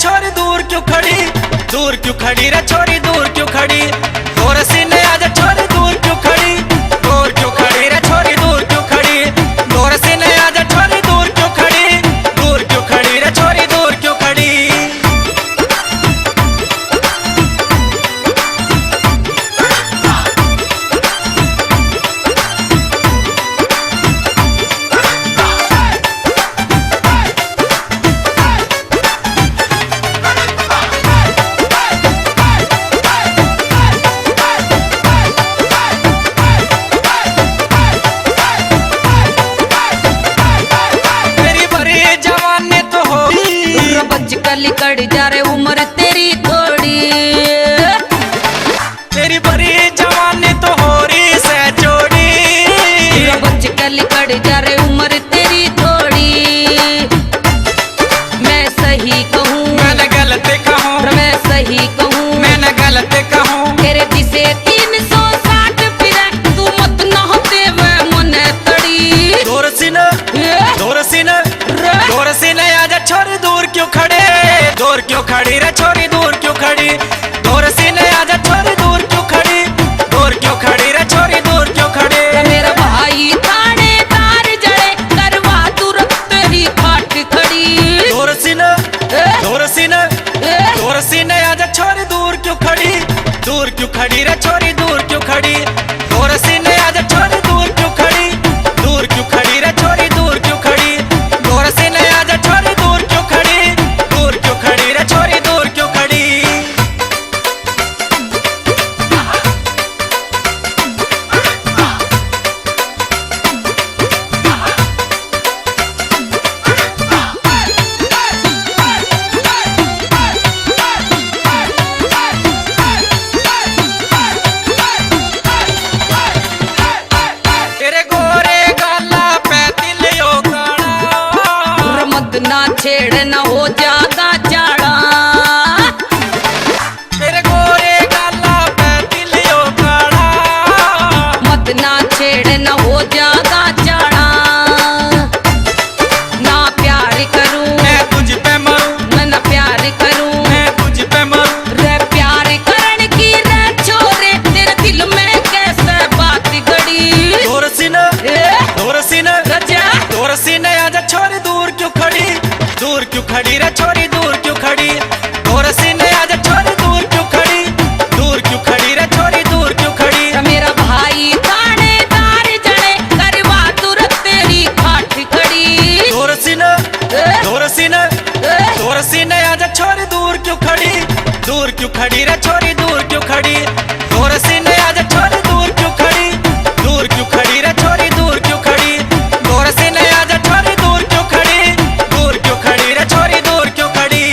छोरी दूर क्यों खड़ी, दूर क्यों खड़ी रे छोरी, दूर क्यों खड़ी। और सीने आजा छोरी दूर क्यों खड़ी, दूर क्यों खड़ी रे छोरी, दूर क्यों खड़ी। और सीने आजा छोरी दूर क्यों खड़ी, दूर क्यों खड़ी रे छोरी, दूर क्यों खड़ी। कली कड़ जा रे उम्र तेरी थोड़ी, तेरी बड़ी जवानी तो हो रही से जोड़ी। बच्चे कली कड़ जा रे उम्र तेरी थोड़ी। मैं सही कहूँ मैंने गलत कहूँ, मैं सही कहूँ मैंने गलत कहूँ। तेरे दिसे 360 फिरे तू मत न होते वे मने तड़ी। दूर सीने, दूर सीने, दूर सीने आजा छोरी दूर क्यों खड़े, दूर क्यों खड़ी रे छोरी, दूर क्यों खड़ी। दूर सीने आजा छोरी दूर क्यों खड़ी, दूर क्यों खड़ी रे छोरी, दूर क्यों खड़ी। मेरा भाई थानेदार जड़े करवा दूर तेरी खाट खड़ी। दूर सीने, दूर सीने, दूर सीने आजा छोरी दूर क्यों खड़ी, दूर क्यों खड़ी रे छोरी, दूर क्यों खड़ी। दूर सीने आजा छोरी दूर क्यों खड़ी, दूर क्यों खड़ी रे छोरी, दूर क्यों खड़ी। दूर सीने आजा छोरी दूर क्यों खड़ी, दूर क्यों खड़ी रे छोरी, दूर क्यों खड़ी। तेरे गोरे गाला पे तिलियो काला, मत ना छेड़ न हो जागा चाड़ा। तेरे गोरे गाला पे तिलियो काला, मत ना छेड़ न हो जागा चाड़ा। ना प्यार करूं मैं तुझ पे मरूं, मैं ना प्यार करूं मैं तुझ पे मरूं। रे प्यार करण की रे छोरे तेरे दिल में कैसे बात गड़ी। दूर सीने, दूर सीने, रजा दूर सीने आजा छोरी दूर क्यों खड़ी, दूर क्यों खड़ी रे छोरी, दूर क्यों खड़ी। दूर सीने आजा छोरी दूर क्यों खड़ी, दूर क्यों खड़ी रे छोरी, दूर क्यों खड़ी। मेरा भाई थानेदार जड़े करवा दूर तेरी खाट खड़ी। दूर सीने, दूर सीने, दूर सीने आजा छोरी दूर क्यों खड़ी, दूर क्यों खड़ी रे छोरी, दूर क्यों खड़ी। दूर सीने आजा छोरी दूर क्यों खड़ी, दूर क्यों खड़ी रे छोरी, दूर क्यों खड़ी। दूर सीने आजा छोरी दूर क्यों खड़ी, दूर क्यों खड़ी रे छोरी, दूर क्यों खड़ी।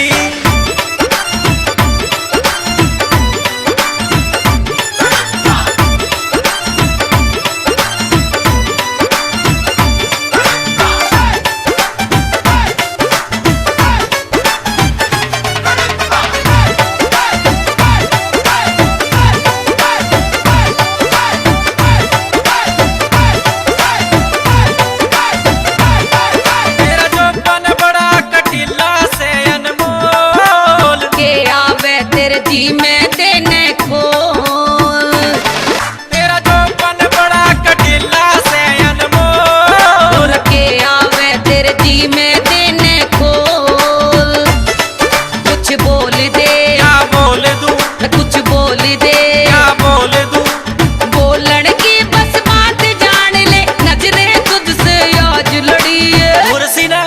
तेरा जोबन बड़ा कटीला से अनमोल, के आवे तेरे जी में देने खोल। तेरा जोबन बड़ा कटीला से अनमोल। के आवे तेरे जी में देने खोल। कुछ बोल दे क्या बोल दूं, कुछ बोल दे क्या बोल दूं। बोलन की बस बात जान ले नजरे तुझसे आज लड़ी है। दूर सीने,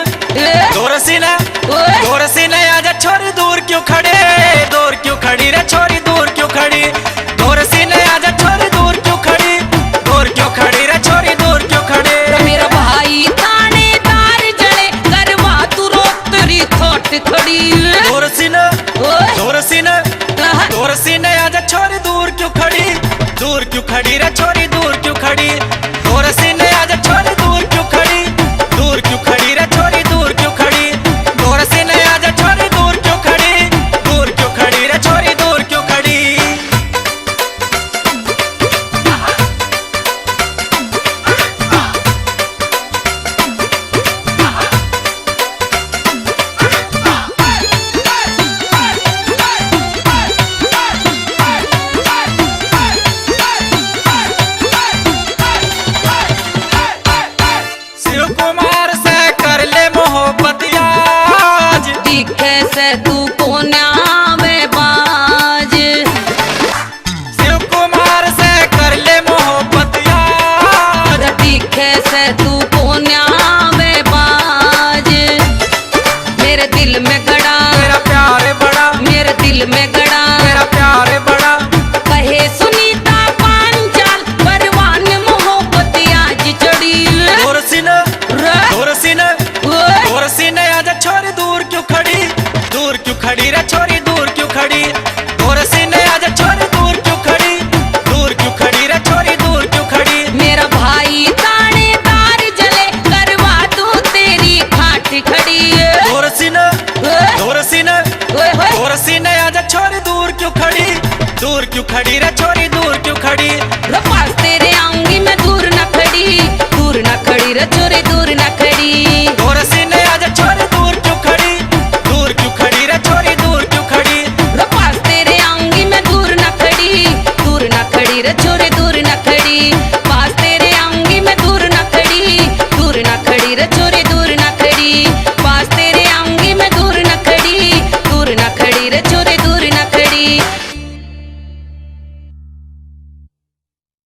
दूर सीने, ओए दूर सीने आजा छोरी दूर क्यों खड़े, दूर क्यों खड़ी रे छोरी। से तू कोन्या में बाज। शिव कुमार से कर ले मोहब्बत यार, दिखे से तू कोन्या में बाज। मेरे दिल में गड़ा मेरा प्यार बड़ा, मेरे दिल में गड़ा मेरा प्यार बड़ा। कहे सुनीता पांचाल परवान मोहब्बत आज चढ़ी। दूर सीन दूर सीन दूर सीन आजा छोरी दूर क्यों खड़ी, दूर क्यों खड़ी रे छोरी दूर क्यों खड़ी। दूर सीन आजा छोरी दूर क्यों खड़ी, दूर क्यों खड़ी रे छोरी दूर क्यों खड़ी। मेरा भाई तानेदार जले करवा दूं तेरी खाट खड़ी। दूर सीन दूर सीन दूर सीन आजा छोरी दूर क्यों खड़ी, दूर क्यों खड़ी रे छोरी दूर क्यों खड़ी। पास तेरे आऊंगी मैं दूर न खड़ी, दूर न खड़ी रे छोरी दूर न खड़ी। दूर